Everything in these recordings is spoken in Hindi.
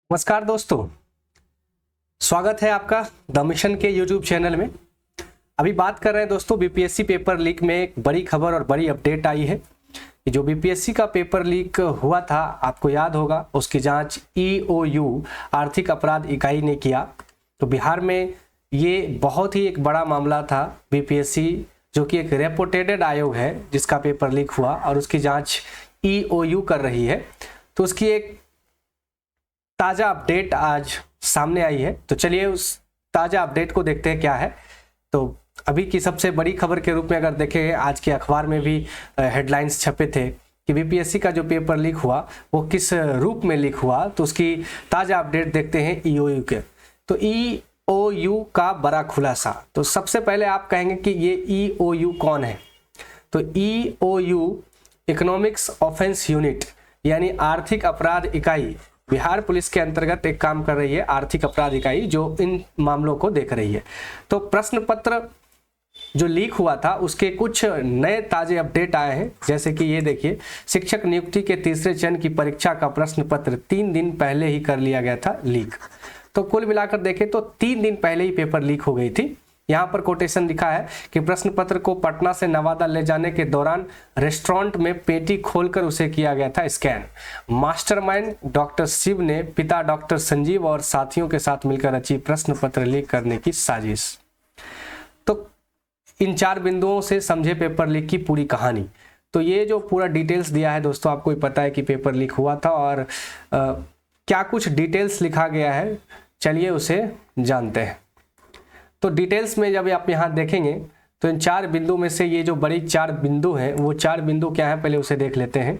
नमस्कार दोस्तों, स्वागत है आपका द मिशन के यूट्यूब चैनल में। अभी बात कर रहे हैं दोस्तों, बीपीएससी पेपर लीक में एक बड़ी खबर और बड़ी अपडेट आई है कि जो बीपीएससी का पेपर लीक हुआ था, आपको याद होगा, उसकी जांच ईओयू आर्थिक अपराध इकाई ने किया। तो बिहार में ये बहुत ही एक बड़ा मामला था। बीपीएससी जो कि एक रेपुटेटेड आयोग है जिसका पेपर लीक हुआ और उसकी जांच ईओयू कर रही है, तो उसकी एक ताज़ा अपडेट आज सामने आई है। तो चलिए उस ताज़ा अपडेट को देखते हैं क्या है। तो अभी की सबसे बड़ी खबर के रूप में अगर देखें, आज के अखबार में भी हेडलाइंस छपे थे कि बीपीएससी का जो पेपर लीक हुआ वो किस रूप में लीक हुआ। तो उसकी ताज़ा अपडेट देखते हैं ईओयू के। तो ईओयू का बड़ा खुलासा। तो सबसे पहले आप कहेंगे कि ये ईओयू कौन है। तो ईओयू इकोनॉमिक्स ऑफेंस यूनिट यानी आर्थिक अपराध इकाई बिहार पुलिस के अंतर्गत एक काम कर रही है, आर्थिक अपराध इकाई जो इन मामलों को देख रही है। तो प्रश्न पत्र जो लीक हुआ था उसके कुछ नए ताजे अपडेट आए हैं, जैसे कि ये देखिए, शिक्षक नियुक्ति के तीसरे चरण की परीक्षा का प्रश्न पत्र 3 दिन पहले ही कर लिया गया था लीक। तो कुल मिलाकर देखें तो 3 दिन पहले ही पेपर लीक हो गई थी। यहाँ पर कोटेशन लिखा है कि प्रश्न पत्र को पटना से नवादा ले जाने के दौरान रेस्टोरेंट में पेटी खोलकर उसे किया गया था स्कैन। मास्टरमाइंड डॉक्टर शिव ने पिता डॉक्टर संजीव और साथियों के साथ मिलकर रची प्रश्न पत्र लीक करने की साजिश। तो इन 4 बिंदुओं से समझे पेपर लीक की पूरी कहानी। तो ये जो पूरा डिटेल्स दिया है दोस्तों, आपको ही पता है कि पेपर लीक हुआ था और क्या कुछ डिटेल्स लिखा गया है, चलिए उसे जानते हैं। तो डिटेल्स में जब आप यहाँ देखेंगे तो इन 4 बिंदु में से ये जो बड़ी 4 बिंदु हैं, वो 4 बिंदु क्या है पहले उसे देख लेते हैं।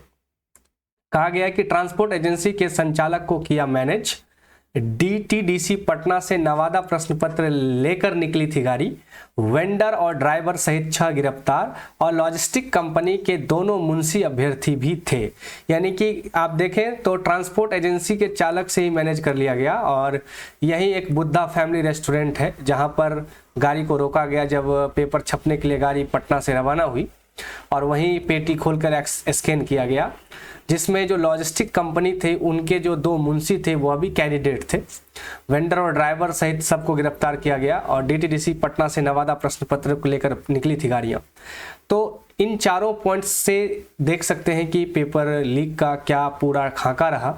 कहा गया है कि ट्रांसपोर्ट एजेंसी के संचालक को किया मैनेज। डीटीडीसी पटना से नवादा प्रश्न पत्र लेकर निकली थी गाड़ी। वेंडर और ड्राइवर सहित 6 गिरफ्तार और लॉजिस्टिक कंपनी के दोनों मुंशी अभ्यर्थी भी थे। यानी कि आप देखें तो ट्रांसपोर्ट एजेंसी के चालक से ही मैनेज कर लिया गया। और यही एक बुद्धा फैमिली रेस्टोरेंट है जहां पर गाड़ी को रोका गया जब पेपर छपने के लिए गाड़ी पटना से रवाना हुई, और वहीं पेटी खोलकर स्कैन किया गया, जिसमें जो लॉजिस्टिक कंपनी थे उनके जो 2 मुंशी थे वो अभी कैंडिडेट थे। वेंडर और ड्राइवर सहित सबको गिरफ्तार किया गया और डीटीडीसी पटना से नवादा प्रश्न पत्र को लेकर निकली थी गाड़ियां। तो इन चारों पॉइंट्स से देख सकते हैं कि पेपर लीक का क्या पूरा खाका रहा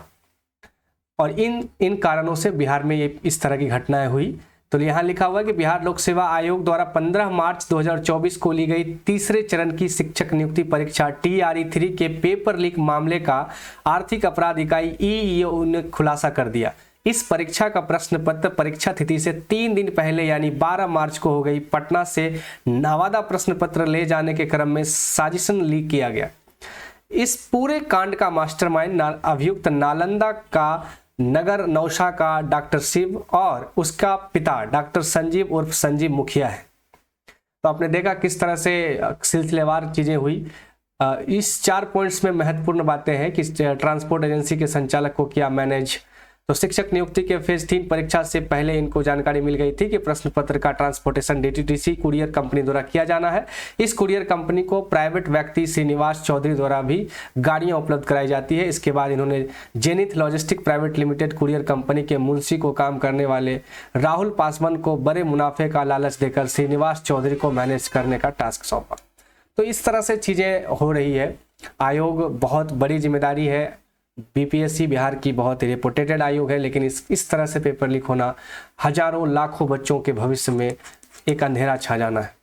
और इन कारणों से बिहार में ये इस तरह की घटनाएं हुई। तो यहाँ लिखा हुआ है कि बिहार लोक सेवा आयोग द्वारा 15 मार्च 2024 को ली गई तीसरे चरण की शिक्षक नियुक्ति परीक्षा TRE3 के पेपर लीक मामले का आर्थिक अपराध इकाई ईओयू ने खुलासा कर दिया। इस परीक्षा का प्रश्न पत्र परीक्षा तिथि से 3 दिन पहले यानी 12 मार्च को हो गई पटना से नवादा प्रश्न पत्र ले जाने के क्रम में साजिशन लीक किया गया। इस पूरे कांड का मास्टरमाइंड अभियुक्त नालंदा का नगर नौशा का डॉक्टर शिव और उसका पिता डॉक्टर संजीव उर्फ संजीव मुखिया है। तो आपने देखा किस तरह से सिलसिलेवार चीजें हुई। इस 4 पॉइंट्स में महत्वपूर्ण बातें हैं कि ट्रांसपोर्ट एजेंसी के संचालक को किया मैनेज। तो शिक्षक नियुक्ति के फेज 3 परीक्षा से पहले इनको जानकारी मिल गई थी कि प्रश्न पत्र का ट्रांसपोर्टेशन डीटीडीसी कुरियर कंपनी द्वारा किया जाना है। इस कुरियर कंपनी को प्राइवेट व्यक्ति श्रीनिवास चौधरी द्वारा भी गाड़ियां उपलब्ध कराई जाती है। इसके बाद इन्होंने zenith logistic private limited courier company के मुंशी को काम करने वाले राहुल पासवान को बड़े मुनाफे का लालच देकर श्रीनिवास चौधरी को मैनेज करने का टास्क सौंपा। तो इस तरह से चीजें हो रही है। आयोग बहुत बड़ी जिम्मेदारी है। बीपीएससी बिहार की बहुत रेपुटेटेड आयोग है, लेकिन इस तरह से पेपर लीक होना, हजारों लाखों बच्चों के भविष्य में एक अंधेरा छा जाना है।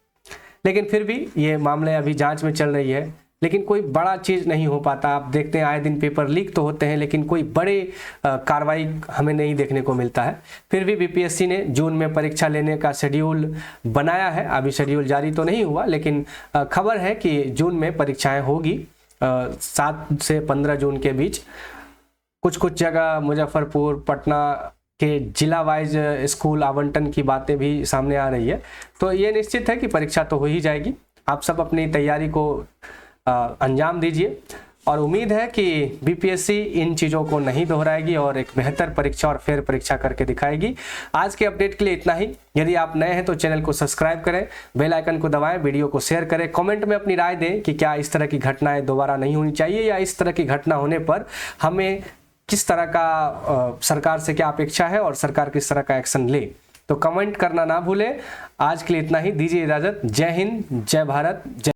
लेकिन फिर भी ये मामले अभी जांच में चल रही है, लेकिन कोई बड़ा चीज़ नहीं हो पाता। आप देखते हैं आए दिन पेपर लीक तो होते हैं, लेकिन कोई बड़े कार्रवाई हमें नहीं देखने को मिलता है। फिर भी बीपीएससी ने जून में परीक्षा लेने का शेड्यूल बनाया है। अभी शेड्यूल जारी तो नहीं हुआ, लेकिन खबर है कि जून में परीक्षाएँ होगी 7 से 15 जून के बीच। कुछ जगह मुजफ्फरपुर, पटना के जिला वाइज स्कूल आवंटन की बातें भी सामने आ रही है। तो ये निश्चित है कि परीक्षा तो हो ही जाएगी। आप सब अपनी तैयारी को अंजाम दीजिए और उम्मीद है कि बीपीएससी इन चीज़ों को नहीं दोहराएगी और एक बेहतर परीक्षा और फेयर परीक्षा करके दिखाएगी। आज के अपडेट के लिए इतना ही। यदि आप नए हैं तो चैनल को सब्सक्राइब करें, बेल आइकन को दबाएं, वीडियो को शेयर करें, कमेंट में अपनी राय दें कि क्या इस तरह की घटनाएं दोबारा नहीं होनी चाहिए या इस तरह की घटना होने पर हमें किस तरह का सरकार से क्या अपेक्षा है और सरकार किस तरह का एक्शन ले, तो कमेंट करना ना भूले। आज के लिए इतना ही, दीजिए इजाजत। जय हिंद, जय भारत, जय